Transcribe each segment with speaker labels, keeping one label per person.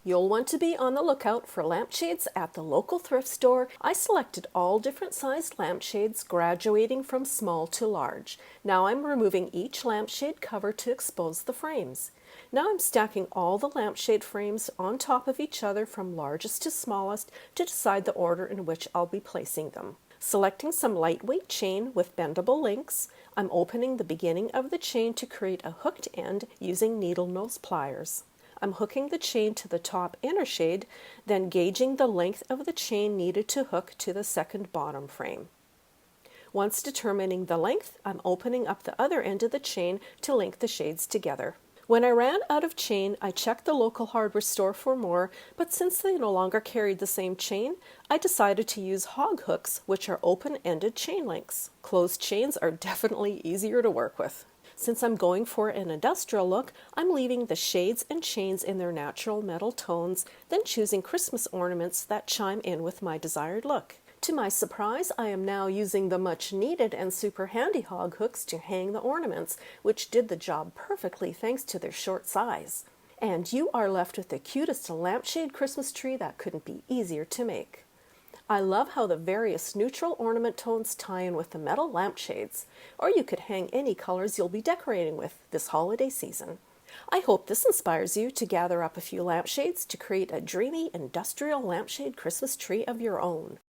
Speaker 1: You'll want to be on the lookout for lampshades at the local thrift store. I selected all different sized lampshades, graduating from small to large. Now I'm removing each lampshade cover to expose the frames. Now I'm stacking all the lampshade frames on top of each other from largest to smallest to decide the order in which I'll be placing them. Selecting some lightweight chain with bendable links, I'm opening the beginning of the chain to create a hooked end using needle nose pliers. I'm hooking the chain to the top inner shade, then gauging the length of the chain needed to hook to the second bottom frame. Once determining the length, I'm opening up the other end of the chain to link the shades together. When I ran out of chain, I checked the local hardware store for more, but since they no longer carried the same chain, I decided to use hog hooks, which are open-ended chain links. Closed chains are definitely easier to work with. Since I'm going for an industrial look, I'm leaving the shades and chains in their natural metal tones, then choosing Christmas ornaments that chime in with my desired look. To my surprise, I am now using the much needed and super handy hog hooks to hang the ornaments, which did the job perfectly thanks to their short size. And you are left with the cutest lampshade Christmas tree that couldn't be easier to make. I love how the various neutral ornament tones tie in with the metal lampshades, or you could hang any colors you'll be decorating with this holiday season. I hope this inspires you to gather up a few lampshades to create a dreamy industrial lampshade Christmas tree of your own.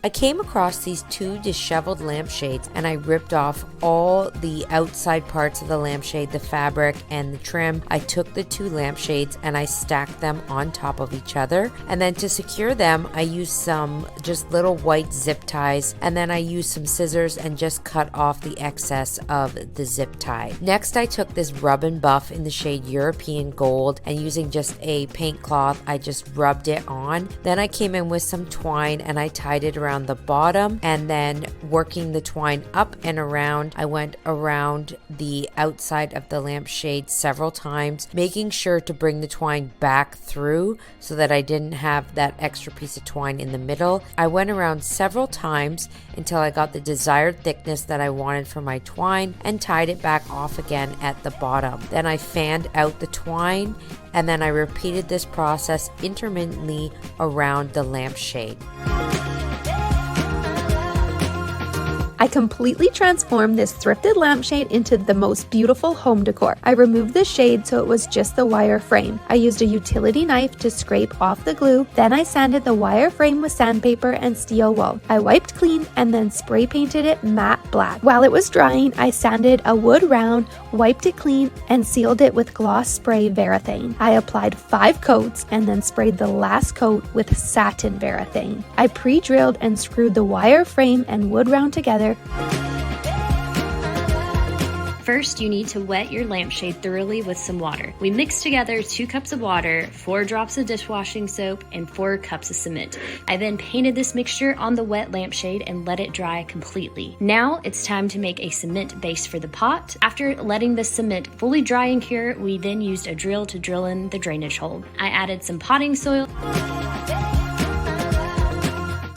Speaker 2: I came across these two disheveled lampshades and I ripped off all the outside parts of the lampshade, the fabric and the trim. I took the two lampshades and I stacked them on top of each other. And then to secure them, I used some just little white zip ties. And then I used some scissors and just cut off the excess of the zip tie. Next, I took this rub and buff in the shade European Gold and using just a paint cloth, I just rubbed it on. Then I came in with some twine and I tied it around the bottom, and then working the twine up and around, I went around the outside of the lampshade several times, making sure to bring the twine back through so that I didn't have that extra piece of twine in the middle. I went around several times until I got the desired thickness that I wanted for my twine and tied it back off again at the bottom. Then I fanned out the twine and then I repeated this process intermittently around the lampshade.
Speaker 3: I completely transformed this thrifted lampshade into the most beautiful home decor. I removed the shade so it was just the wire frame. I used a utility knife to scrape off the glue. Then I sanded the wire frame with sandpaper and steel wool. I wiped clean and then spray painted it matte black. While it was drying, I sanded a wood round, wiped it clean, and sealed it with gloss spray Varathane. I applied 5 coats and then sprayed the last coat with satin Varathane. I pre-drilled and screwed the wire frame and wood round together.
Speaker 4: First, you need to wet your lampshade thoroughly with some water. We mixed together 2 cups of water, 4 drops of dishwashing soap, and 4 cups of cement. I then painted this mixture on the wet lampshade and let it dry completely. Now it's time to make a cement base for the pot. After letting the cement fully dry and cure, we then used a drill to drill in the drainage hole. I added some potting soil.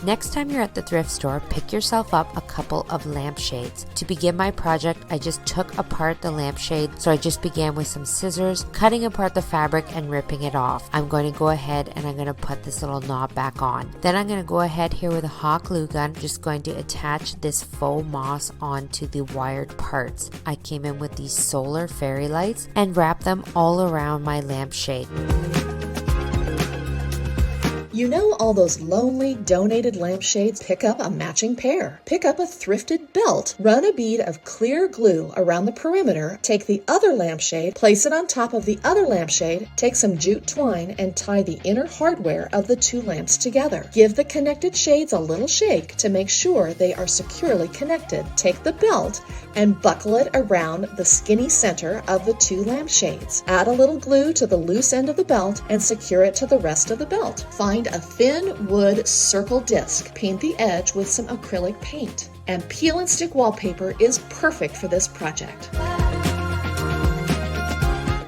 Speaker 2: Next time you're at the thrift store, pick yourself up a couple of lampshades. To begin my project, I just took apart the lampshade, so I just began with some scissors, cutting apart the fabric and ripping it off. I'm going to go ahead and I'm going to put this little knob back on. Then I'm going to go ahead here with a hot glue gun, just going to attach this faux moss onto the wired parts. I came in with these solar fairy lights and wrapped them all around my lampshade.
Speaker 5: You know all those lonely donated lampshades? Pick up a matching pair. Pick up a thrifted belt. Run a bead of clear glue around the perimeter. Take the other lampshade, place it on top of the other lampshade, take some jute twine and tie the inner hardware of the 2 lamps together. Give the connected shades a little shake to make sure they are securely connected. Take the belt and buckle it around the skinny center of the 2 lampshades. Add a little glue to the loose end of the belt and secure it to the rest of the belt. Find a thin wood circle disc. Paint the edge with some acrylic paint. And peel and stick wallpaper is perfect for this project.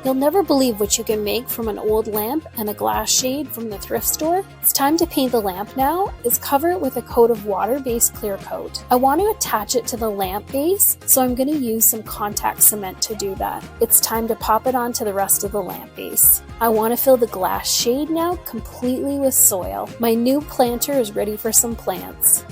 Speaker 6: You'll never believe what you can make from an old lamp and a glass shade from the thrift store. It's time to paint the lamp now. Is cover it with a coat of water-based clear coat. I want to attach it to the lamp base, so I'm going to use some contact cement to do that. It's time to pop it onto the rest of the lamp base. I want to fill the glass shade now completely with soil. My new planter is ready for some plants.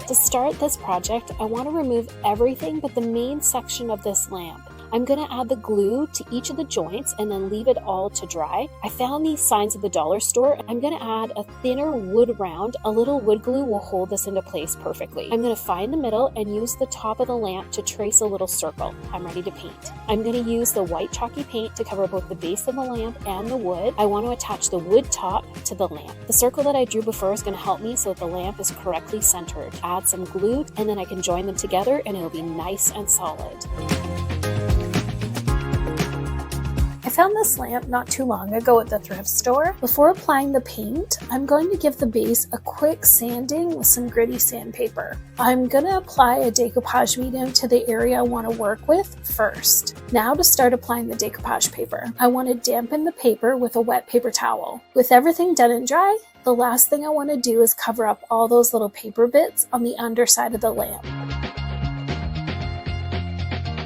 Speaker 6: To start this project, I want to remove everything but the main section of this lamp. I'm going to add the glue to each of the joints and then leave it all to dry. I found these signs at the dollar store. I'm going to add a thinner wood round. A little wood glue will hold this into place perfectly. I'm going to find the middle and use the top of the lamp to trace a little circle. I'm ready to paint. I'm going to use the white chalky paint to cover both the base of the lamp and the wood. I want to attach the wood top to the lamp. The circle that I drew before is going to help me so that the lamp is correctly centered. Add some glue and then I can join them together and it'll be nice and solid. I found this lamp not too long ago at the thrift store. Before applying the paint, I'm going to give the base a quick sanding with some gritty sandpaper. I'm going to apply a decoupage medium to the area I want to work with first. Now to start applying the decoupage paper. I want to dampen the paper with a wet paper towel. With everything done and dry, the last thing I want to do is cover up all those little paper bits on the underside of the lamp.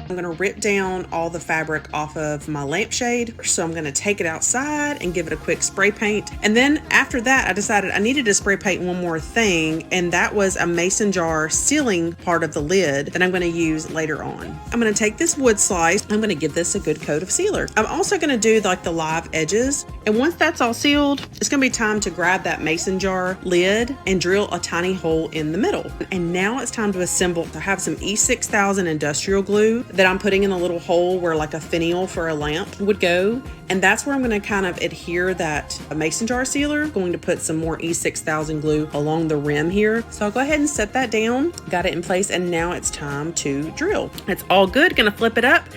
Speaker 7: I'm going to rip down all the fabric off of my lampshade. So I'm going to take it outside and give it a quick spray paint. And then after that, I decided I needed to spray paint one more thing. And that was a mason jar sealing part of the lid that I'm going to use later on. I'm going to take this wood slice. I'm going to give this a good coat of sealer. I'm also going to do like the live edges. And once that's all sealed, it's going to be time to grab that mason jar lid and drill a tiny hole in the middle. And now it's time to assemble. I have some E6000 industrial glue that I'm putting in a little hole where like a finial for a lamp would go. And that's where I'm going to kind of adhere that mason jar sealer. I'm going to put some more E6000 glue along the rim here. So I'll go ahead and set that down. Got it in place. And now it's time to drill. It's all good. Gonna flip it up.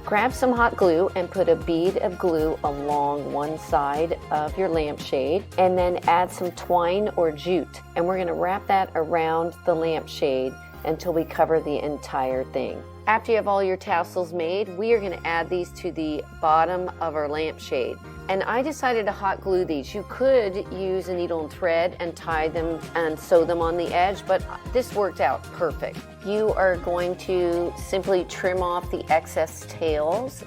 Speaker 2: Grab some hot glue and put a bead of glue along one side of your lampshade, and then add some twine or jute. And we're going to wrap that around the lampshade until we cover the entire thing. After you have all your tassels made, we are going to add these to the bottom of our lampshade. And I decided to hot glue these. You could use a needle and thread and tie them and sew them on the edge, but this worked out perfect. You are going to simply trim off the excess tails.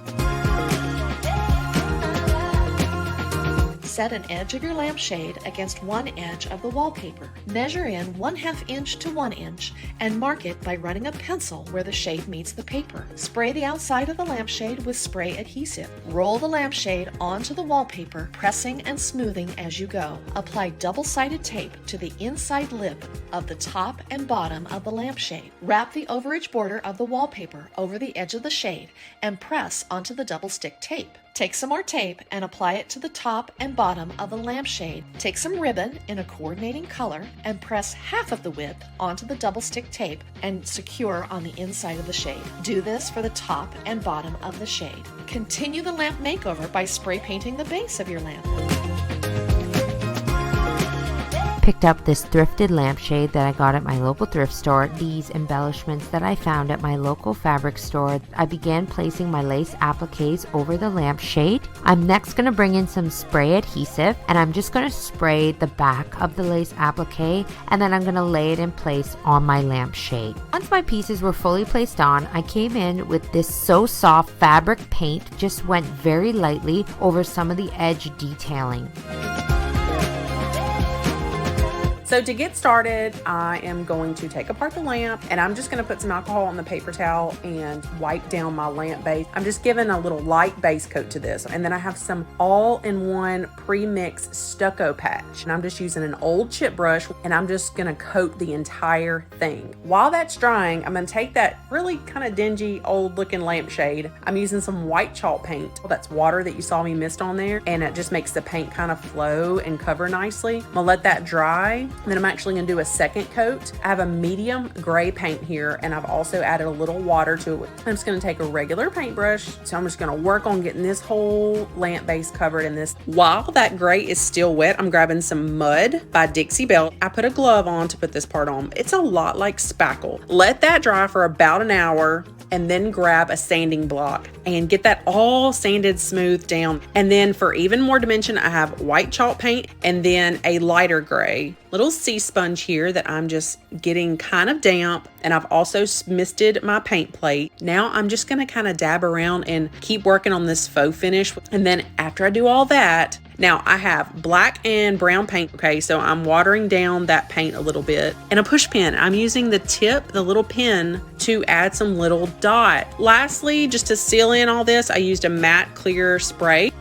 Speaker 5: Set an edge of your lampshade against one edge of the wallpaper. Measure in 1/2 inch to 1 inch and mark it by running a pencil where the shade meets the paper. Spray the outside of the lampshade with spray adhesive. Roll the lampshade onto the wallpaper, pressing and smoothing as you go. Apply double-sided tape to the inside lip of the top and bottom of the lampshade. Wrap the overage border of the wallpaper over the edge of the shade and press onto the double-stick tape. Take some more tape and apply it to the top and bottom of the lampshade. Take some ribbon in a coordinating color and press half of the width onto the double stick tape and secure on the inside of the shade. Do this for the top and bottom of the shade. Continue the lamp makeover by spray painting the base of your lamp.
Speaker 2: Picked up this thrifted lampshade that I got at my local thrift store, these embellishments that I found at my local fabric store. I began placing my lace appliques over the lampshade. I'm next going to bring in some spray adhesive, and I'm just going to spray the back of the lace applique, and then I'm going to lay it in place on my lampshade. Once my pieces were fully placed on, I came in with this So Soft fabric paint, just went very lightly over some of the edge detailing.
Speaker 7: So to get started, I am going to take apart the lamp, and I'm just going to put some alcohol on the paper towel and wipe down my lamp base. I'm just giving a little light base coat to this. And then I have some all-in-one pre-mix stucco patch. And I'm just using an old chip brush, and I'm just going to coat the entire thing. While that's drying, I'm going to take that really kind of dingy, old-looking lampshade. I'm using some white chalk paint. That's water that you saw me mist on there, and it just makes the paint kind of flow and cover nicely. I'm going to let that dry. And then I'm actually gonna do a second coat. I have a medium gray paint here, and I've also added a little water to it. I'm just gonna take a regular paintbrush. So I'm just gonna work on getting this whole lamp base covered in this. While that gray is still wet, I'm grabbing some mud by Dixie Belle. I put a glove on to put this part on. It's a lot like spackle. Let that dry for about an hour, and then grab a sanding block and get that all sanded smooth down. And then for even more dimension, I have white chalk paint and then a lighter gray. Little sea sponge here that I'm just getting kind of damp, and I've also misted my paint plate. Now I'm just gonna kind of dab around and keep working on this faux finish. And then after I do all that, now I have black and brown paint. Okay, so I'm watering down that paint a little bit, and a push pin. I'm using the tip, the little pin, to add some little dot. Lastly, just to seal in all this, I used a matte clear spray.